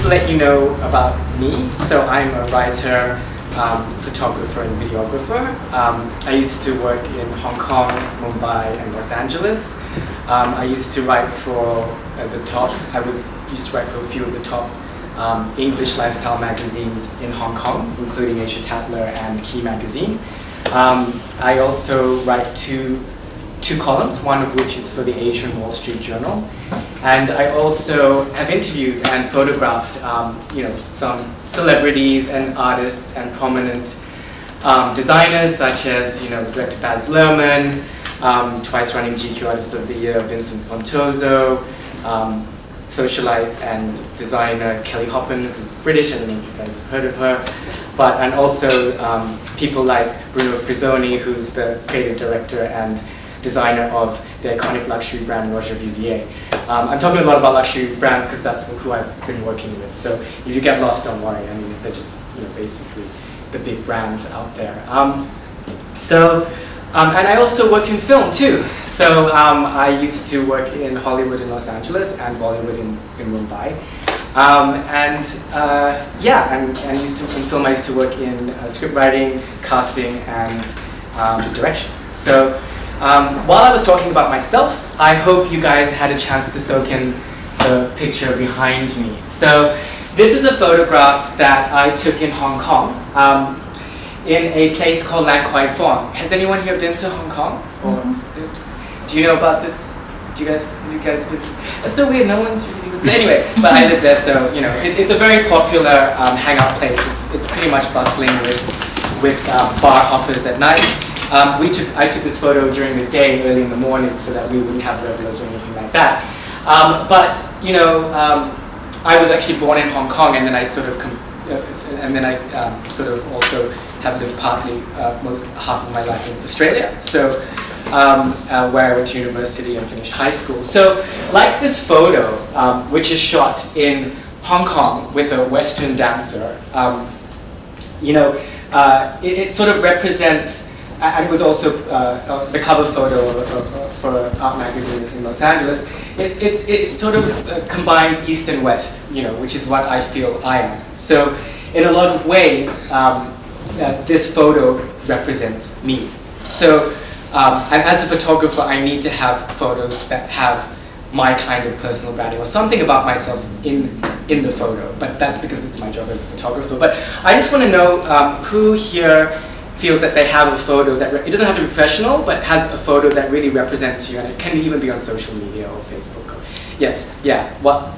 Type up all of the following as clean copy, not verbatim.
to let you know about me. So I'm a writer, photographer and videographer. I used to work in Hong Kong, Mumbai and Los Angeles. I used to write for used to write for a few of the top English lifestyle magazines in Hong Kong, including Asia Tatler and Key Magazine. I also write two columns, one of which is for the Asian Wall Street Journal. And I also have interviewed and photographed some celebrities and artists and prominent designers, such as director Baz Luhrmann, twice running GQ Artist of the Year Vincent Fontoso, socialite and designer Kelly Hoppen, who's British. I don't know if you guys have heard of her. And also people like Bruno Frizzoni, who's the creative director and designer of the iconic luxury brand Roger Vivier. I'm talking a lot about luxury brands because that's who I've been working with. So if you get lost, don't worry. I mean, they're just basically the big brands out there. And I also worked in film too. So I used to work in Hollywood in Los Angeles and Bollywood in Mumbai. And in film I used to work in script writing, casting, and direction. So while I was talking about myself, I hope you guys had a chance to soak in the picture behind me. So this is a photograph that I took in Hong Kong in a place called Lan Kwai Fong. Has anyone here been to Hong Kong? Or do you know about this? Have you guys been to? It's so weird, no one really would say. Anyway, but I lived there, so it's a very popular hangout place. It's pretty much bustling with bar hoppers at night. I took this photo during the day, early in the morning, so that we wouldn't have revelers or anything like that. I was actually born in Hong Kong, and then I sort of also have lived partly half of my life in Australia. So where I went to university and finished high school. So like this photo, which is shot in Hong Kong with a Western dancer, it sort of represents. And it was also the cover photo for Art Magazine in Los Angeles. It sort of combines East and West, which is what I feel I am. So in a lot of ways, this photo represents me. So, and as a photographer, I need to have photos that have my kind of personal branding or something about myself in the photo. But that's because it's my job as a photographer. But I just want to know who here feels that they have a photo that, it doesn't have to be professional, but has a photo that really represents you, and it can even be on social media or Facebook. Yes, yeah. What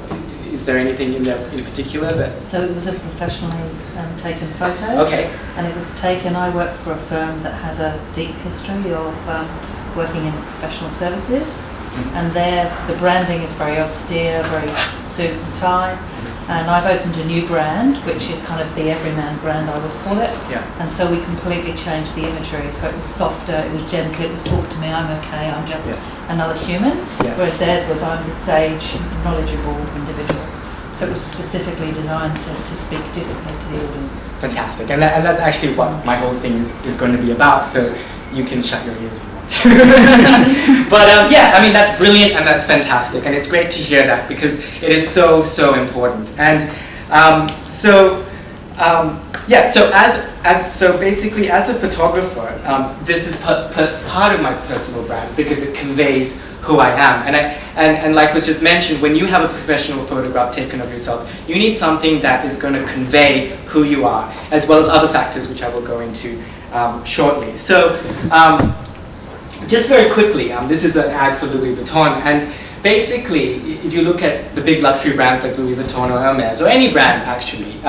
is there anything in there in particular that? So it was a professionally taken photo. Okay. And it was taken. I work for a firm that has a deep history of working in professional services, and there the branding is very austere, very suit and tie. And I've opened a new brand, which is kind of the everyman brand, I would call it. Yeah. And so we completely changed the imagery. So it was softer, it was gentler, it was talk to me, I'm okay, I'm just another human. Yes. Whereas theirs was, I'm the sage, knowledgeable individual. So it was specifically designed to speak differently to the audience. Fantastic. And that's actually what my whole thing is going to be about. So you can shut your ears if you want. But that's brilliant and that's fantastic, and it's great to hear that because it is so important. And so basically as a photographer, this is part of my personal brand because it conveys who I am. And like was just mentioned, when you have a professional photograph taken of yourself, you need something that is going to convey who you are, as well as other factors which I will go into shortly. So just very quickly, this is an ad for Louis Vuitton, and basically, if you look at the big luxury brands like Louis Vuitton or Hermes, or any brand actually,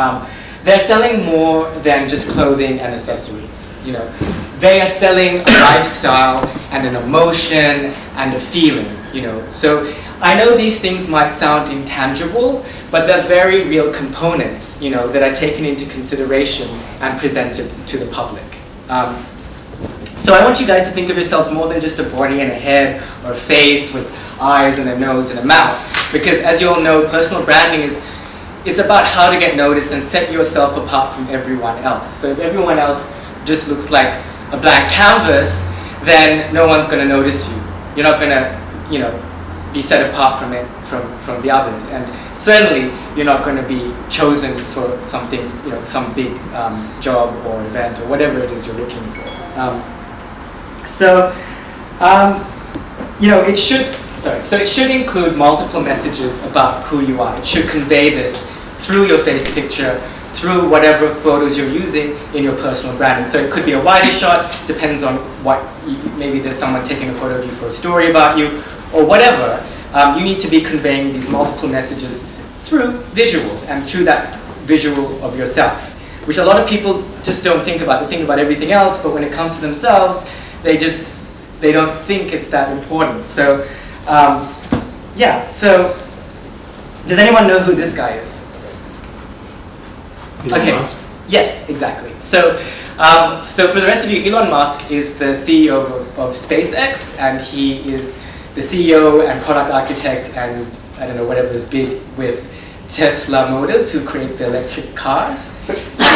they're selling more than just clothing and accessories. They are selling a lifestyle and an emotion and a feeling. So I know these things might sound intangible, but they're very real components, that are taken into consideration and presented to the public. So I want you guys to think of yourselves more than just a body and a head or a face with eyes and a nose and a mouth. Because as you all know, personal branding is about how to get noticed and set yourself apart from everyone else. So if everyone else just looks like a blank canvas, then no one's going to notice you. You're not going to, be set apart from the others. And certainly you're not going to be chosen for something, some big job or event or whatever it is you're looking for. It should include multiple messages about who you are. It should convey this through your face picture, through whatever photos you're using in your personal branding. So it could be a wider shot, depends on what, maybe there's someone taking a photo of you for a story about you, or whatever. You need to be conveying these multiple messages through visuals and through that visual of yourself, which a lot of people just don't think about. They think about everything else, but when it comes to themselves, they don't think it's that important. So, so does anyone know who this guy is? Elon Musk? Yes, exactly. So for the rest of you, Elon Musk is the CEO of SpaceX, and he is the CEO and product architect and, I don't know, whatever is big with Tesla Motors, who create the electric cars.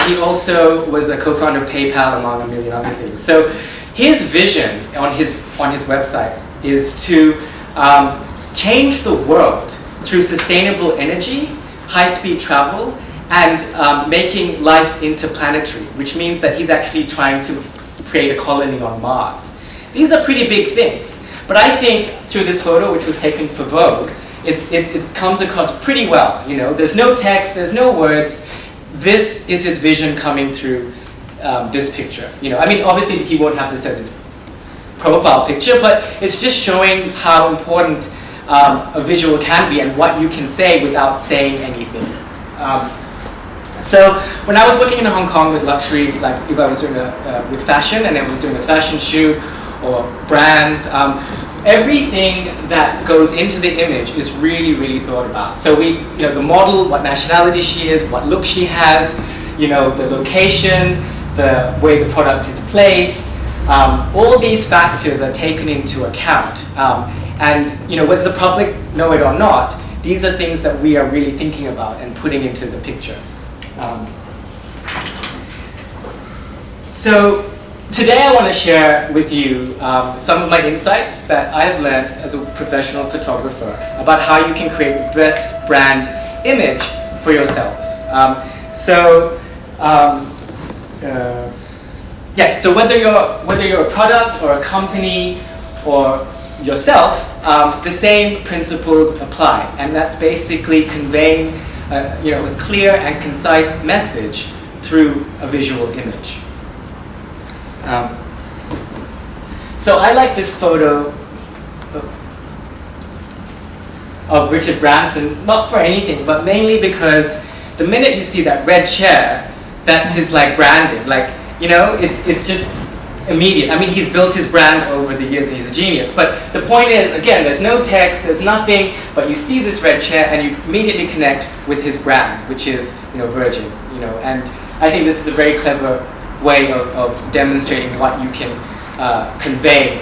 He also was a co-founder of PayPal, among a million other things. So his vision on his website is to change the world through sustainable energy, high-speed travel, and making life interplanetary, which means that he's actually trying to create a colony on Mars. These are pretty big things, but I think through this photo, which was taken for Vogue, it comes across pretty well. There's no text, there's no words. This is his vision coming through this picture. I mean, obviously he won't have this as his profile picture, but it's just showing how important a visual can be and what you can say without saying anything. So when I was working in Hong Kong with luxury, like if I was doing with fashion and I was doing a fashion shoot or brands, everything that goes into the image is really, really thought about. So the model, what nationality she is, what look she has, the location, the way the product is placed, all these factors are taken into account. And whether the public know it or not, these are things that we are really thinking about and putting into the picture. So today I want to share with you some of my insights that I have learned as a professional photographer about how you can create the best brand image for yourselves. So whether you're a product or a company or yourself, the same principles apply, and that's basically conveying a clear and concise message through a visual image. So I like this photo of Richard Branson, not for anything, but mainly because the minute you see that red chair, that's his branding. It's just immediate. I mean, he's built his brand over the years and he's a genius. But the point is, again, there's no text, there's nothing, but you see this red chair and you immediately connect with his brand, which is, Virgin. And I think this is a very clever way of demonstrating what you can convey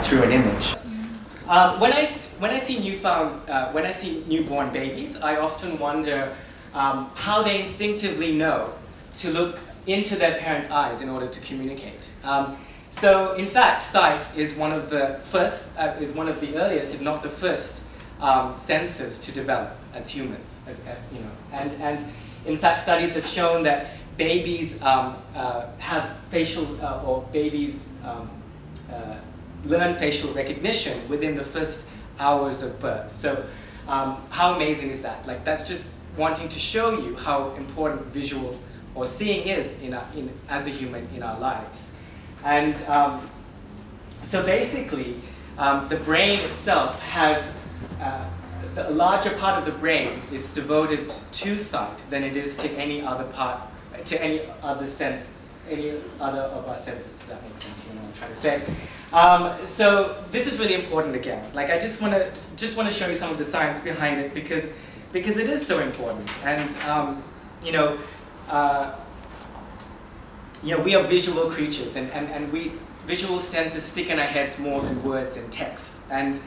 through an image. When I see newborn babies, I often wonder how they instinctively know to look into their parents' eyes in order to communicate. So, in fact, sight is one of the earliest, if not the first, senses to develop as humans. And in fact, studies have shown that babies have facial, or babies learn facial recognition within the first hours of birth. So, how amazing is that? That's just wanting to show you how important visual or seeing is as a human in our lives. And so basically, the brain itself has, the larger part of the brain is devoted to sight than it is to any other part, to any other sense, any other of our senses, if that makes sense, you know what I'm trying to say. So this is really important again. I just want to show you some of the science behind it because it is so important. And we are visual creatures, and visuals tend to stick in our heads more than words and text. And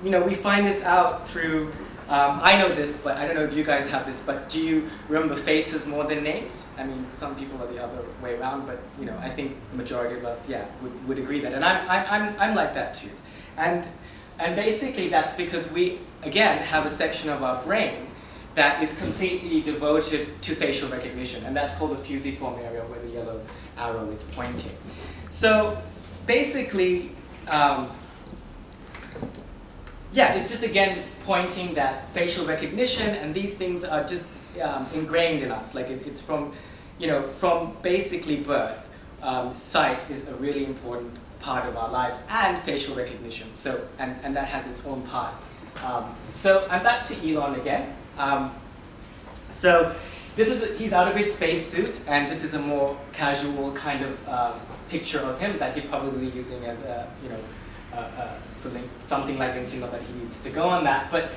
we find this out through, I know this, but I don't know if you guys have this, but do you remember faces more than names? I mean, some people are the other way around, but I think the majority of us, would agree that. And I'm like that too. And basically that's because we, again, have a section of our brain that is completely devoted to facial recognition, and that's called the fusiform area where the yellow arrow is pointing. So basically, yeah, it's just again pointing that facial recognition and these things are just ingrained in us. Like it's from, from basically birth. Sight is a really important part of our lives, and facial recognition. So, and that has its own part. So I'm back to Elon again. So this is he's out of his spacesuit, and this is a more casual kind of picture of him that he'd probably be using as a, for something like LinkedIn, not that he needs to go on that. But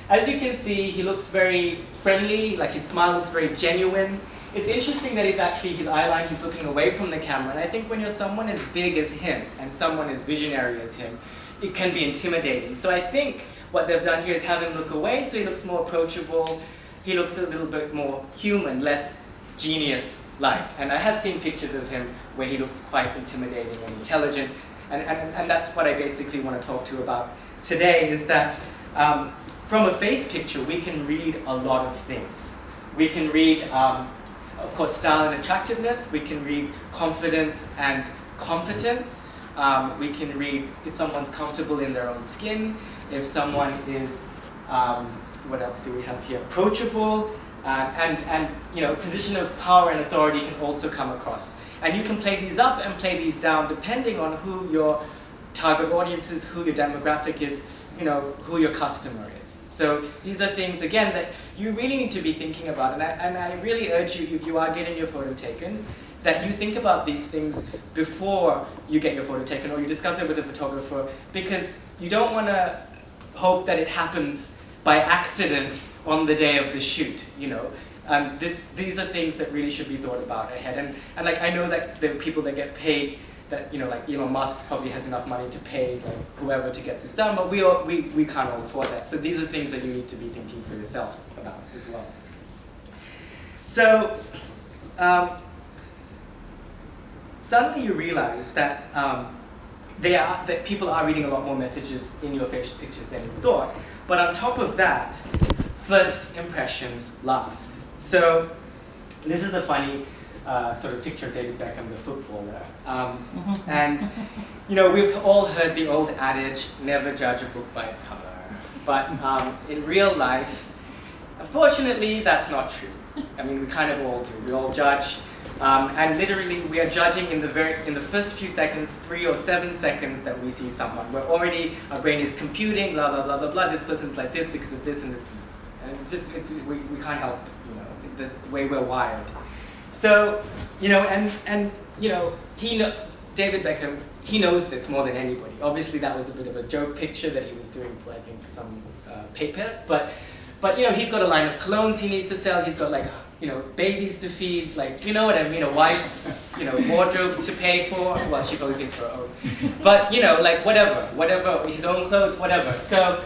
as you can see, he looks very friendly, like his smile looks very genuine. It's interesting that his eyeline, he's looking away from the camera. And I think when you're someone as big as him and someone as visionary as him, it can be intimidating. So I think what they've done here is have him look away so he looks more approachable. He looks a little bit more human, less genius-like. And I have seen pictures of him where he looks quite intimidating and intelligent. And that's what I basically want to talk to you about today, is that from a face picture, we can read a lot of things. We can read, of course, style and attractiveness. We can read confidence and competence. We can read if someone's comfortable in their own skin, if someone is, what else do we have here? Approachable, and position of power and authority can also come across. And you can play these up and play these down depending on who your target audience is, who your demographic is, who your customer is. So these are things, again, that you really need to be thinking about. And I really urge you, if you are getting your photo taken, that you think about these things before you get your photo taken, or you discuss it with a photographer, because you don't want to hope that it happens by accident on the day of the shoot, These are things that really should be thought about ahead. And like, I know that there are people that get paid, that, like Elon Musk probably has enough money to pay whoever to get this done, but we can't all afford that. So these are things that you need to be thinking for yourself about as well. So suddenly you realize that that people are reading a lot more messages in your face pictures than you thought. But on top of that, first impressions last. So this is a funny sort of picture of David Beckham, the footballer. And we've all heard the old adage, never judge a book by its cover. But in real life, unfortunately, that's not true. I mean, we kind of all do. We all judge. And literally, we are judging in the first few seconds, 3 or 7 seconds that we see someone. We're already, our brain is computing, blah, blah, blah, blah, blah. This person's like this because of this and this and this. And it's just, we can't help it, That's the way we're wired. So, David Beckham, he knows this more than anybody. Obviously, that was a bit of a joke picture that he was doing for, I think, some paper. But he's got a line of colognes he needs to sell. He's got babies to feed, wife's, wardrobe to pay for. Well, she probably pays for her own. But, whatever, his own clothes, whatever. So,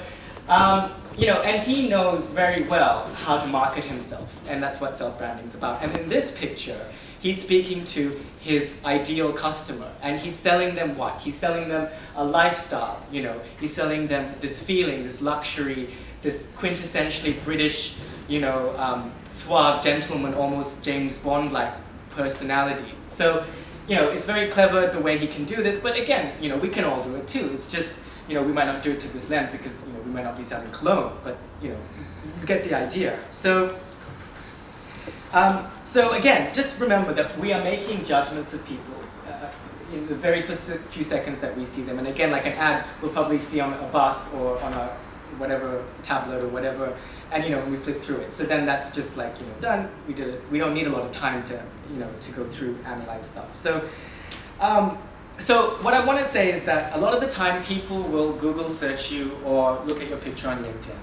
and he knows very well how to market himself, and that's what self-branding is about. And in this picture, he's speaking to his ideal customer, and he's selling them what? He's selling them a lifestyle, He's selling them this feeling, this luxury, this quintessentially British, suave gentleman, almost James Bond-like personality. So, it's very clever the way he can do this, but again, we can all do it too. It's just, we might not do it to this length because, we might not be selling cologne, but, you get the idea. So again, just remember that we are making judgments of people in the very first few seconds that we see them. And again, like an ad we'll probably see on a bus or on a whatever tablet or whatever, and we flip through it. So then that's just like, done, we did it. We don't need a lot of time to, to go through, analyze stuff. So, so what I want to say is that a lot of the time people will Google search you or look at your picture on LinkedIn,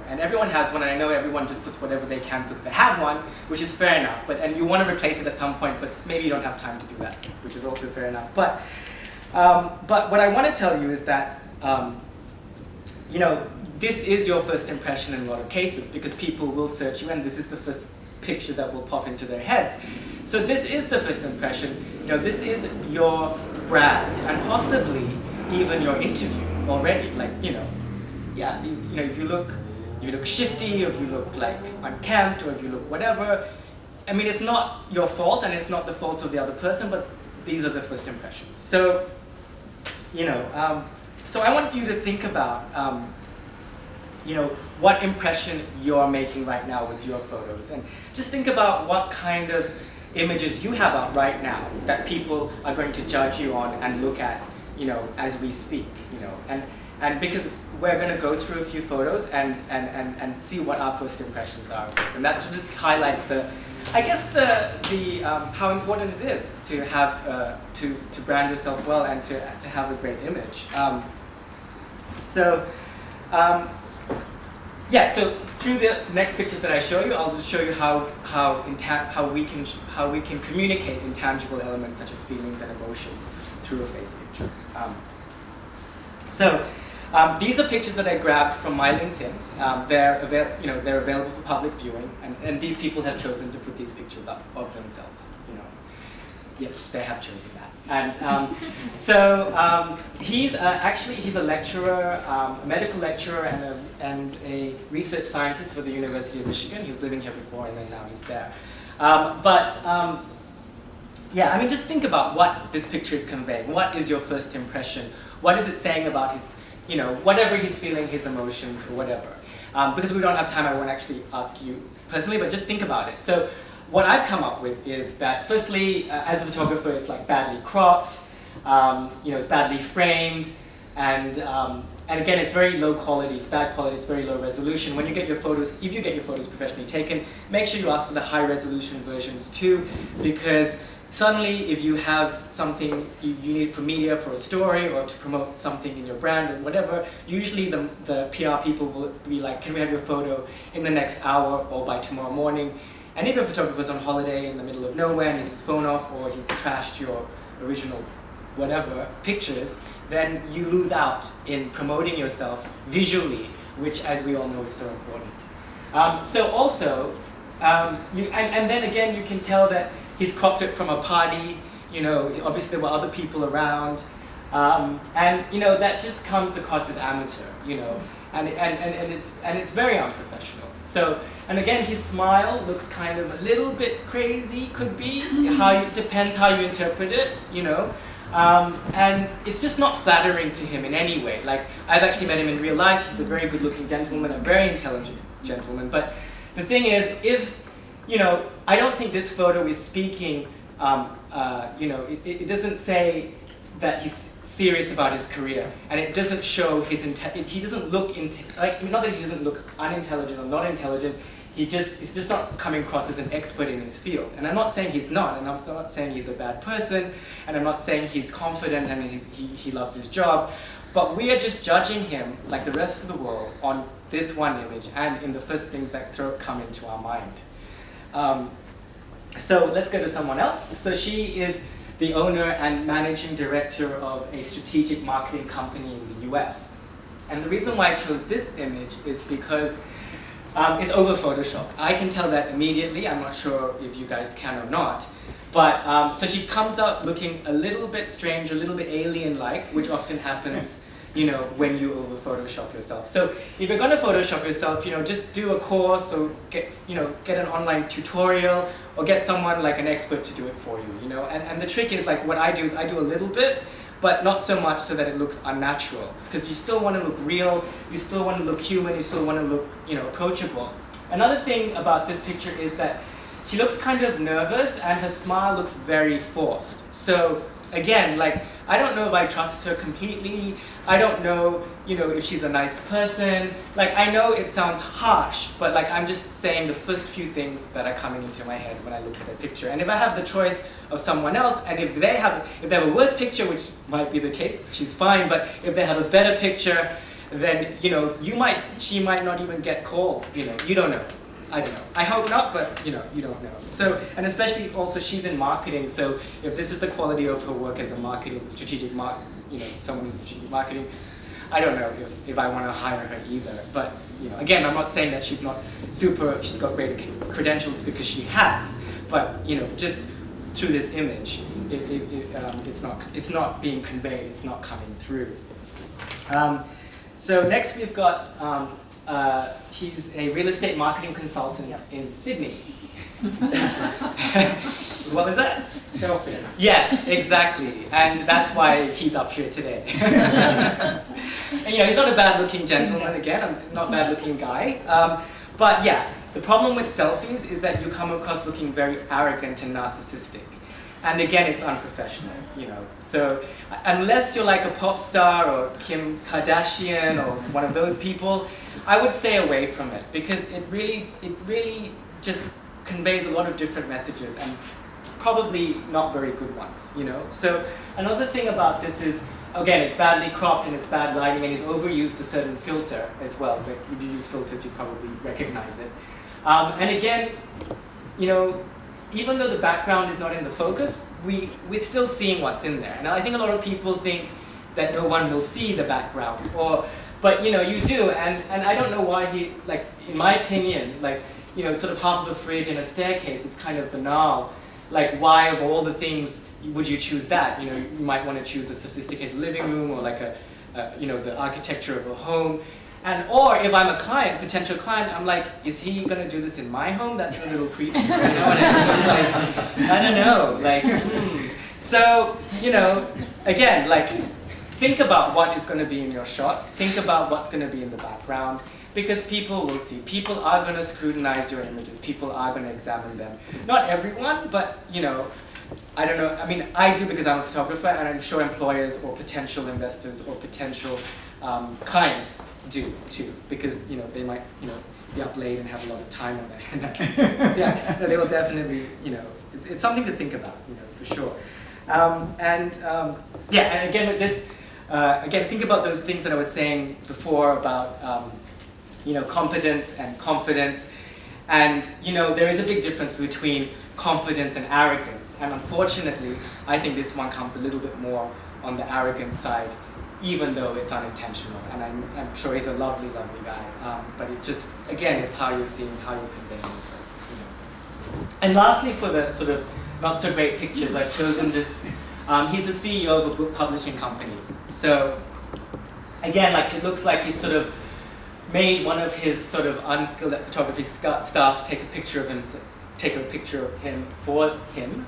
and everyone has one, and I know everyone just puts whatever they can so that they have one, which is fair enough, and you want to replace it at some point, but maybe you don't have time to do that, which is also fair enough. But what I want to tell you is that, this is your first impression in a lot of cases, because people will search you, and this is the first picture that will pop into their heads. So this is the first impression. This is your brand, and possibly even your interview already. If you look, you look shifty, or if you look like unkempt, or if you look whatever. I mean, it's not your fault, and it's not the fault of the other person, but these are the first impressions. So, you know, so I want you to think about, you know, what impression you're making right now with your photos, and just think about what kind of images you have up right now that people are going to judge you on and look at, you know, as we speak, you know, and because we're going to go through a few photos and see what our first impressions are of this, and that should just highlight the, I guess how important it is to have to brand yourself well and to have a great image. Yeah, so through the next pictures that I show you, I'll just show you how we can communicate intangible elements such as feelings and emotions through a face picture. These are pictures that I grabbed from my LinkedIn. They're available for public viewing, and these people have chosen to put these pictures up of themselves. You know, yes, they have chosen that. And he's a lecturer, a medical lecturer, and a research scientist for the University of Michigan. He was living here before, and then now he's there. Yeah, I mean, just think about what this picture is conveying. What is your first impression? What is it saying about his, you know, whatever he's feeling, his emotions, or whatever. Because we don't have time, I won't actually ask you personally, but just think about it. So what I've come up with is that, firstly, as a photographer, it's like badly cropped, you know, it's badly framed, and again, it's very low quality, it's bad quality, it's very low resolution. When you get your photos, if you get your photos professionally taken, make sure you ask for the high resolution versions too, because suddenly, if you have something you need for media, for a story, or to promote something in your brand or whatever, usually the PR people will be like, can we have your photo in the next hour or by tomorrow morning? And if your photographer's on holiday in the middle of nowhere and he's his phone off, or he's trashed your original whatever pictures, then you lose out in promoting yourself visually, which, as we all know, is so important. And then again, you can tell that he's cropped it from a party, you know, obviously there were other people around, and you know, that just comes across as amateur, you know, and it's very unprofessional. So, and again, his smile looks kind of a little bit crazy, could be, depends how you interpret it, you know, and it's just not flattering to him in any way. Like, I've actually met him in real life. He's a very good-looking gentleman, a very intelligent gentleman, but the thing is, you know, I don't think this photo is speaking, you know, it doesn't say that he's serious about his career, and it doesn't show his he doesn't look, not that he doesn't look unintelligent or not intelligent, he's just not coming across as an expert in his field. And I'm not saying he's not, and I'm not saying he's a bad person, and I'm not saying he's confident and he loves his job, but we are just judging him, like the rest of the world, on this one image and in the first things that come into our mind. So let's go to someone else. So she is the owner and managing director of a strategic marketing company in the US. And the reason why I chose this image is because it's over Photoshopped. I can tell that immediately. I'm not sure if you guys can or not. But so she comes out looking a little bit strange, a little bit alien-like, which often happens, you know, when you over Photoshop yourself. So if you're gonna Photoshop yourself, you know, just do a course or get an online tutorial or get someone like an expert to do it for you, you know. And the trick is, like, what I do is I do a little bit, but not so much so that it looks unnatural. Because you still want to look real, you still want to look human, you still want to look, you know, approachable. Another thing about this picture is that she looks kind of nervous and her smile looks very forced. So again, like, I don't know if I trust her completely. I don't know, you know, if she's a nice person. Like, I know it sounds harsh, but like, I'm just saying the first few things that are coming into my head when I look at a picture. And if I have the choice of someone else, and if they have a worse picture, which might be the case, she's fine, but if they have a better picture, then, you know, she might not even get called, you know, you don't know. I don't know. I hope not, but you know, you don't know. So, and especially also she's in marketing, so if this is the quality of her work as a someone in strategic marketing, I don't know if I want to hire her either. But, you know, again, I'm not saying that she's got great credentials, because she has, but, you know, just through this image, it's not being conveyed, it's not coming through. So next we've got he's a real estate marketing consultant in Sydney. What was that? Selfie. Yes, exactly. And that's why he's up here today. And, he's not a bad-looking gentleman, again, not a bad-looking guy. But yeah, the problem with selfies is that you come across looking very arrogant and narcissistic. And again, it's unprofessional, So unless you're like a pop star or Kim Kardashian or one of those people, I would stay away from it because it really just conveys a lot of different messages and probably not very good ones, So another thing about this is, again, it's badly cropped and it's bad lighting and he's overused a certain filter as well. But if you use filters, you probably recognize it. And again, even though the background is not in the focus, we're still seeing what's in there. And I think a lot of people think that no one will see the background, but you do. And I don't know why he, like, in my opinion, like, sort of half of a fridge and a staircase is kind of banal. Like, why of all the things would you choose that? You might want to choose a sophisticated living room or like the architecture of a home. Or if I'm a client, potential client, I'm like, is he going to do this in my home? That's a little creepy. You know what I mean? Like, I don't know. Like, So, again, like, think about what is going to be in your shot. Think about what's going to be in the background. Because people will see. People are going to scrutinize your images. People are going to examine them. Not everyone, but, I don't know. I mean, I do because I'm a photographer, and I'm sure employers or potential investors or potential clients do too, because they might be up late and have a lot of time on their yeah, no, they will definitely it's something to think about for sure. And again with this, again think about those things that I was saying before about competence and confidence, and there is a big difference between confidence and arrogance, and unfortunately I think this one comes a little bit more on the arrogant side, even though it's unintentional, and I'm sure he's a lovely guy, but it just, again, it's how you're seeing, how you're conveying yourself. And lastly, for the sort of not so great pictures, I've chosen this. He's the CEO of a book publishing company, so again, like, it looks like he's sort of made one of his sort of unskilled at photography staff take a picture of him for him,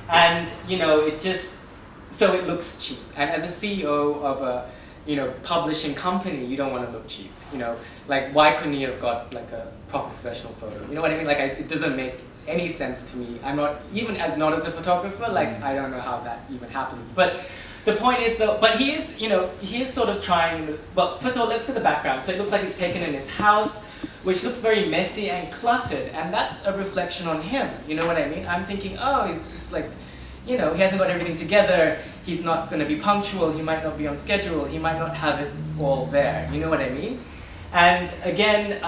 and it just, so it looks cheap. And as a CEO of a publishing company, you don't want to look cheap. Like, why couldn't you have got like a proper professional photo? You know what I mean? Like, it doesn't make any sense to me. I'm not even as a photographer. Like, I don't know how that even happens. But the point is though, but he is sort of trying. Well, first of all, let's get the background. So it looks like it's taken in his house, which looks very messy and cluttered, and that's a reflection on him. You know what I mean? I'm thinking, oh, he's just like, he hasn't got everything together, he's not going to be punctual, he might not be on schedule, he might not have it all there, you know what I mean? And again,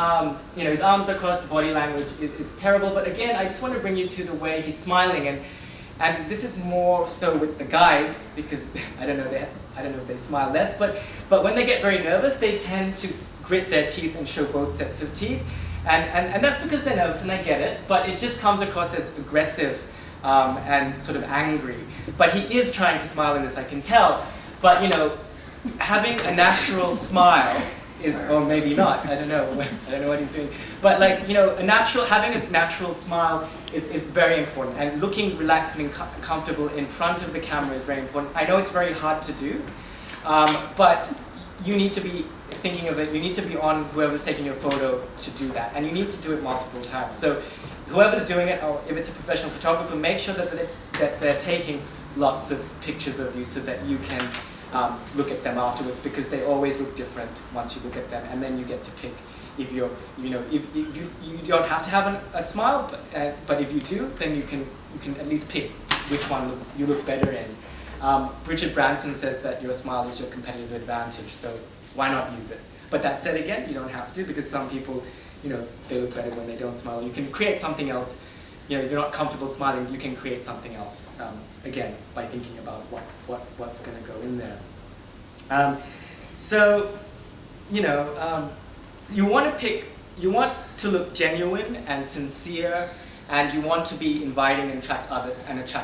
his arms are crossed, the body language is terrible, but again, I just want to bring you to the way he's smiling, and this is more so with the guys, because I don't know if they smile less, but when they get very nervous, they tend to grit their teeth and show both sets of teeth, and that's because they're nervous, and I get it, but it just comes across as aggressive, and sort of angry. But he is trying to smile in this, I can tell. But having a natural smile is, or maybe not, I don't know what he's doing. But like, having a natural smile is very important. And looking relaxed and comfortable in front of the camera is very important. I know it's very hard to do, but you need to be thinking of it, you need to be on whoever's taking your photo to do that. And you need to do it multiple times. So whoever's doing it, or if it's a professional photographer, make sure that they're taking lots of pictures of you so that you can look at them afterwards, because they always look different once you look at them, and then you get to pick if you're, if you don't have to have a smile, but if you do, then you can at least pick which one you look better in. Richard Branson says that your smile is your competitive advantage, so why not use it? But that said, again, you don't have to, because some people, they look better when they don't smile. You can create something else. If you're not comfortable smiling, you can create something else, again, by thinking about what's going to go in there. You want to look genuine and sincere, and you want to be inviting and attract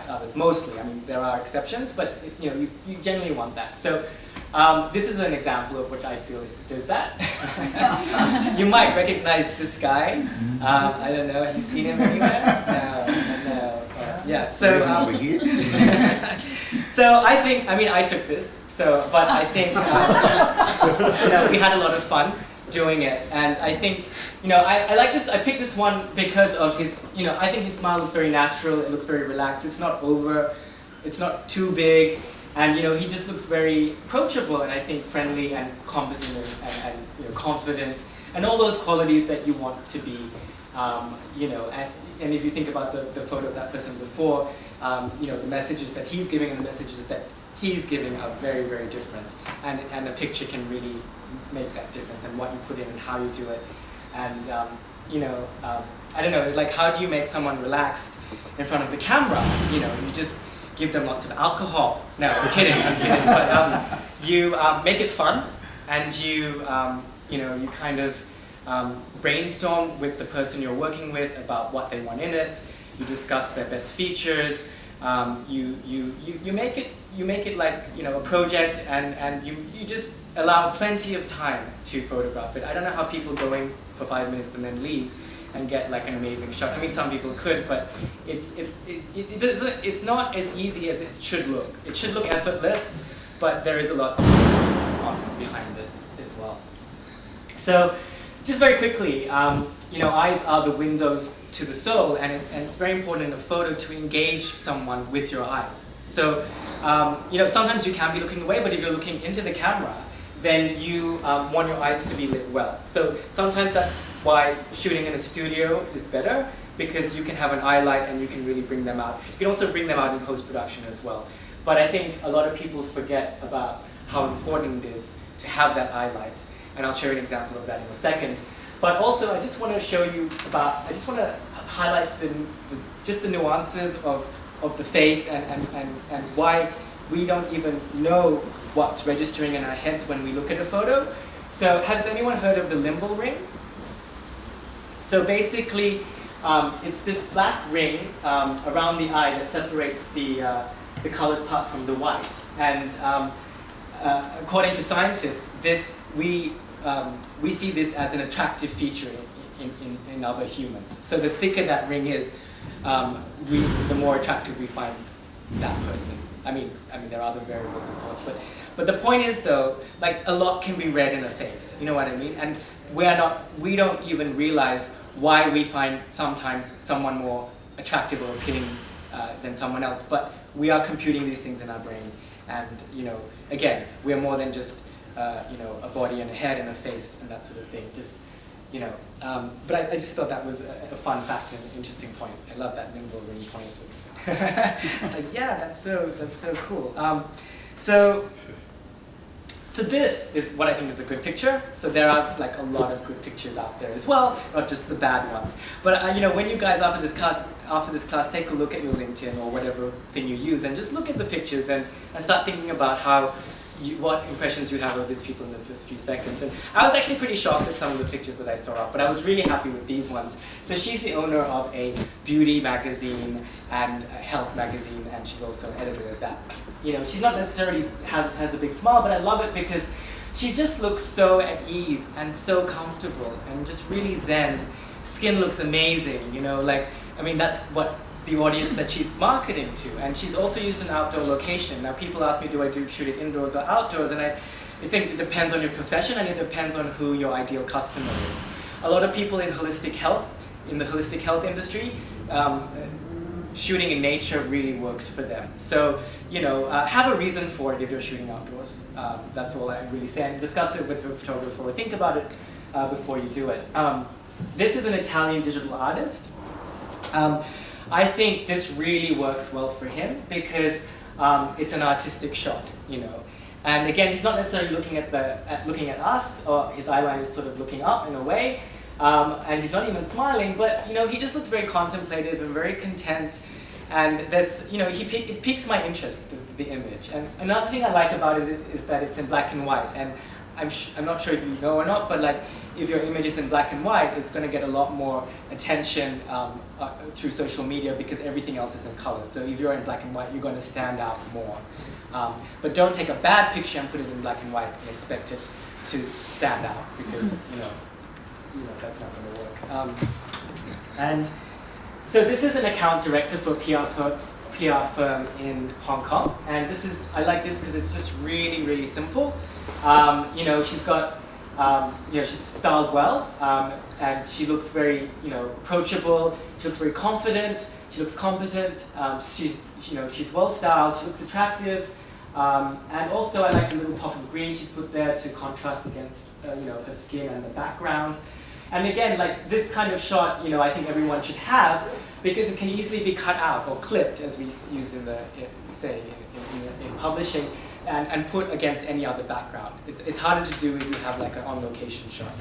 others, mostly. I mean, there are exceptions, but you generally want that. So This is an example of which I feel it does that. You might recognize this guy. I don't know, have you seen him anywhere? No. Yeah, so... over here. So I think, I mean, I took this, but I think, we had a lot of fun doing it. And I think, I like this, I picked this one because of his, I think his smile looks very natural, it looks very relaxed, it's not over, it's not too big. And he just looks very approachable and I think friendly and competent and confident and all those qualities that you want to be, and if you think about the photo of that person before, the messages that he's giving and the messages that he's giving are very, very different. And a picture can really make that difference and what you put in and how you do it. And, I don't know, like how do you make someone relaxed in front of the camera? You just give them lots of alcohol. No, I'm kidding. But you make it fun, and you kind of brainstorm with the person you're working with about what they want in it. You discuss their best features. You make it like a project, and you just allow plenty of time to photograph it. I don't know how people go in for 5 minutes and then leave and get like an amazing shot. I mean, some people could, but it's not as easy as it should look. It should look effortless, but there is a lot that goes on behind it as well. So, just very quickly, eyes are the windows to the soul, and it's very important in a photo to engage someone with your eyes. So, sometimes you can be looking away, but if you're looking into the camera, then you want your eyes to be lit well. So sometimes that's why shooting in a studio is better, because you can have an eye light and you can really bring them out. You can also bring them out in post-production as well. But I think a lot of people forget about how important it is to have that eye light. And I'll show you an example of that in a second. But also, I just want to show you I just want to highlight just the nuances of the face and why we don't even know what's registering in our heads when we look at a photo. So has anyone heard of the limbal ring? So basically, it's this black ring around the eye that separates the colored part from the white. And according to scientists, we see this as an attractive feature in other humans. So the thicker that ring is, the more attractive we find that person. I mean, there are other variables, of course, but the point is, though, like a lot can be read in a face. You know what I mean? And we don't even realize why we find sometimes someone more attractive or appealing than someone else. But we are computing these things in our brain, and again, we are more than just a body and a head and a face and that sort of thing. But I just thought that was a fun fact and an interesting point. I love that nimble ring point. I was like, yeah, that's so cool. So this is what I think is a good picture. So there are like a lot of good pictures out there as well, not just the bad ones. But when you guys after this class take a look at your LinkedIn or whatever thing you use and just look at the pictures and start thinking about what impressions you have of these people in the first few seconds. And I was actually pretty shocked at some of the pictures that I saw up, but I was really happy with these ones. So she's the owner of a beauty magazine and a health magazine, and she's also an editor of that. She's not necessarily has a big smile, but I love it because she just looks so at ease and so comfortable and just really zen. Skin looks amazing, that's what the audience that she's marketing to. And she's also used an outdoor location. Now people ask me, do I shoot it indoors or outdoors? And I think it depends on your profession and it depends on who your ideal customer is. A lot of people in the holistic health industry, shooting in nature really works for them. So, have a reason for it if you're shooting outdoors. That's all I really say. And discuss it with your photographer or think about it before you do it. This is an Italian digital artist. I think this really works well for him because it's an artistic shot, And again, he's not necessarily looking at us, or his eyeline is sort of looking up in a way, and he's not even smiling. But he just looks very contemplative and very content. And there's, it piques my interest, the image. And another thing I like about it is that it's in black and white. And I'm not sure if you know or not, but like if your image is in black and white, it's going to get a lot more attention through social media because everything else is in color. So if you're in black and white, you're going to stand out more. But don't take a bad picture and put it in black and white and expect it to stand out because that's not going to work. And so this is an account director for a PR firm in Hong Kong, and I like this because it's just really, really simple. She's got, she's styled well, and she looks very, approachable. She looks very confident. She looks competent. She's well styled. She looks attractive, and also I like the little pop of green she's put there to contrast against, her skin and the background. And again, like this kind of shot, I think everyone should have because it can easily be cut out or clipped, as we use in publishing, and put against any other background. It's harder to do if you have like an on-location shot.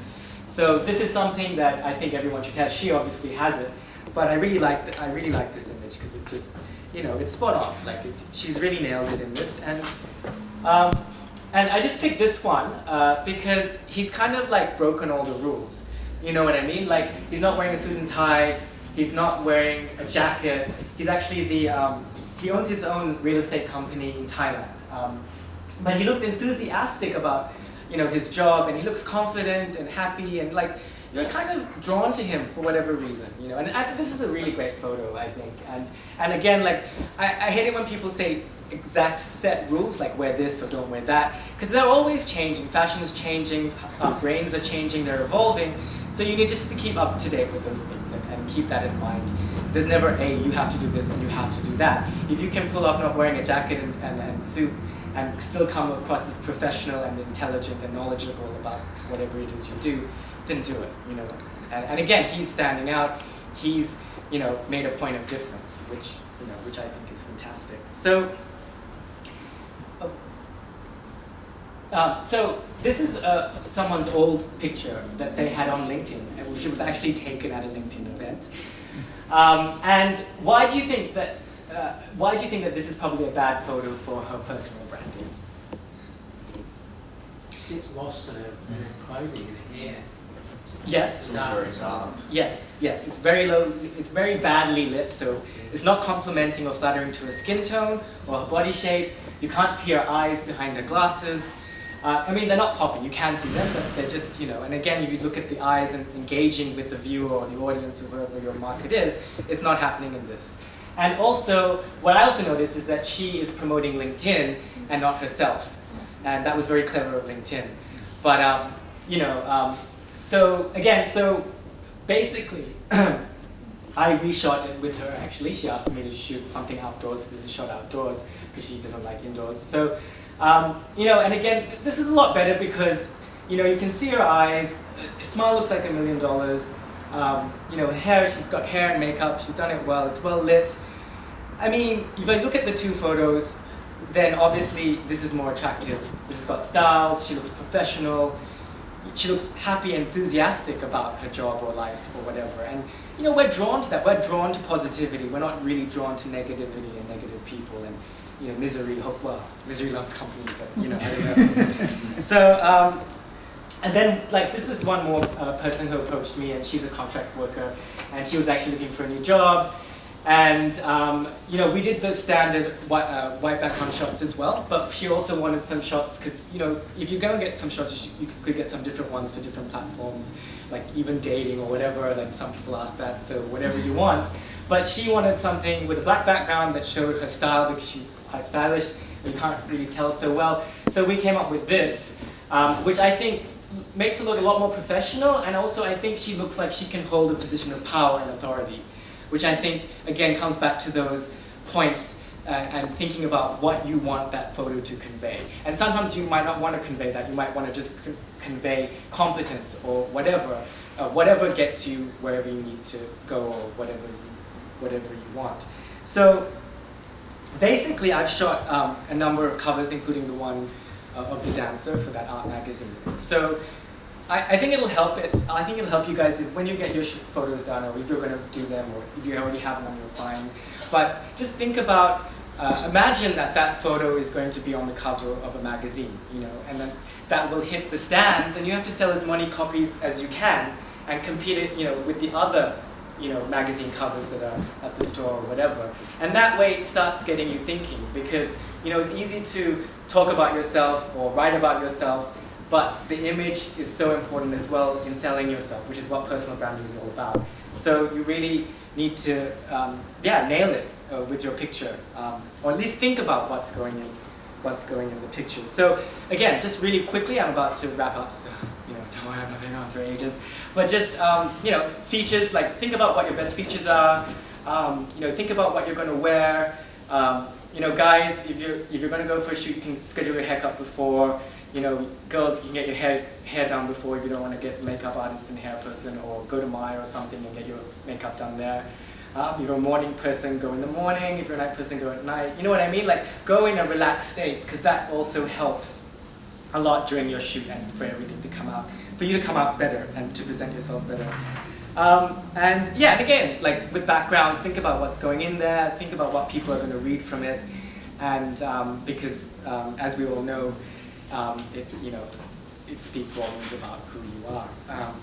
So this is something that I think everyone should have. She obviously has it, but I really like this image because it just, it's spot on. Like she's really nailed it in this, and I just picked this one because he's kind of like broken all the rules. You know what I mean? Like he's not wearing a suit and tie. He's not wearing a jacket. He's actually he owns his own real estate company in Thailand. But he looks enthusiastic about, his job, and he looks confident and happy, and like you're kind of drawn to him for whatever reason, And this is a really great photo, I think. And again, like I hate it when people say exact set rules, like wear this or don't wear that, because they're always changing. Fashion is changing, brains are changing, they're evolving. So you need just to keep up to date with those things and keep that in mind. There's never you have to do this and you have to do that. If you can pull off not wearing a jacket and suit and still come across as professional and intelligent and knowledgeable about whatever it is you do, then do it, And again, he's standing out. He's, made a point of difference, which I think is fantastic. So this is someone's old picture that they had on LinkedIn, which was actually taken at a LinkedIn event. And why do you think that this is probably a bad photo for her personal branding? She gets lost in her clothing and her hair. Yes. It's very dark. Yes. It's very low. It's very badly lit, so it's not complementing or flattering to her skin tone or her body shape. You can't see her eyes behind her glasses. They're not popping, you can see them, but they're just, and again, if you look at the eyes and engaging with the viewer or the audience or whoever your market is, it's not happening in this. And also, what I also noticed is that she is promoting LinkedIn and not herself. And that was very clever of LinkedIn. But, so basically, I reshot it with her actually. She asked me to shoot something outdoors, so this is shot outdoors, because she doesn't like indoors. So, and again, this is a lot better because, you can see her eyes, her smile looks like $1 million. Her hair, she's got hair and makeup, she's done it well, it's well lit. If I look at the two photos, then obviously this is more attractive. This has got style, she looks professional, she looks happy and enthusiastic about her job or life or whatever. And, we're drawn to that, we're drawn to positivity, we're not really drawn to negativity and negative people and misery. Misery loves company, but I don't know. So, and then this is one more person who approached me, and she's a contract worker, and she was actually looking for a new job, and we did the standard white background shots as well, but she also wanted some shots because if you're going to get some shots, you could get some different ones for different platforms, like even dating or whatever. Like some people ask that, so whatever you want. But she wanted something with a black background that showed her style because she's quite stylish. You can't really tell so well. So we came up with this, which I think makes her look a lot more professional, and also I think she looks like she can hold a position of power and authority, which I think, again, comes back to those points and thinking about what you want that photo to convey. And sometimes you might not want to convey that. You might want to just convey competence or whatever gets you wherever you need to go or whatever you want. So basically, I've shot a number of covers, including the one of the dancer for that art magazine. So I think it'll help you guys when you get your photos done, or if you're going to do them, or if you already have them, you're fine. But just think about imagine that that photo is going to be on the cover of a magazine, you know, and then that will hit the stands, and you have to sell as many copies as you can and compete it, you know, with the other, you know, magazine covers that are at the store or whatever. And that way it starts getting you thinking, because, you know, it's easy to talk about yourself or write about yourself, but the image is so important as well in selling yourself, which is what personal branding is all about. So you really need to, nail it with your picture, or at least think about what's going in the picture. So again, just really quickly, I'm about to wrap up, so you know, don't worry, I'm not going on for ages. But just you know, features, like think about what your best features are. You know, think about what you're going to wear. You know, guys, if you're going to go for a shoot, you can schedule your haircut before. You know, girls, you can get your hair done before if you don't want to get a makeup artist and hair person, or go to Maya or something and get your makeup done there. If you're a morning person, go in the morning. If you're a night person, go at night. You know what I mean? Like, go in a relaxed state, because that also helps a lot during your shoot and for everything to come out, for you to come out better and to present yourself better. And yeah, and again, like with backgrounds, think about what's going in there, think about what people are going to read from it, and because as we all know, it speaks volumes about who you are.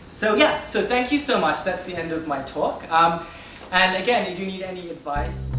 So yeah, so thank you so much. That's the end of my talk. And again, if you need any advice,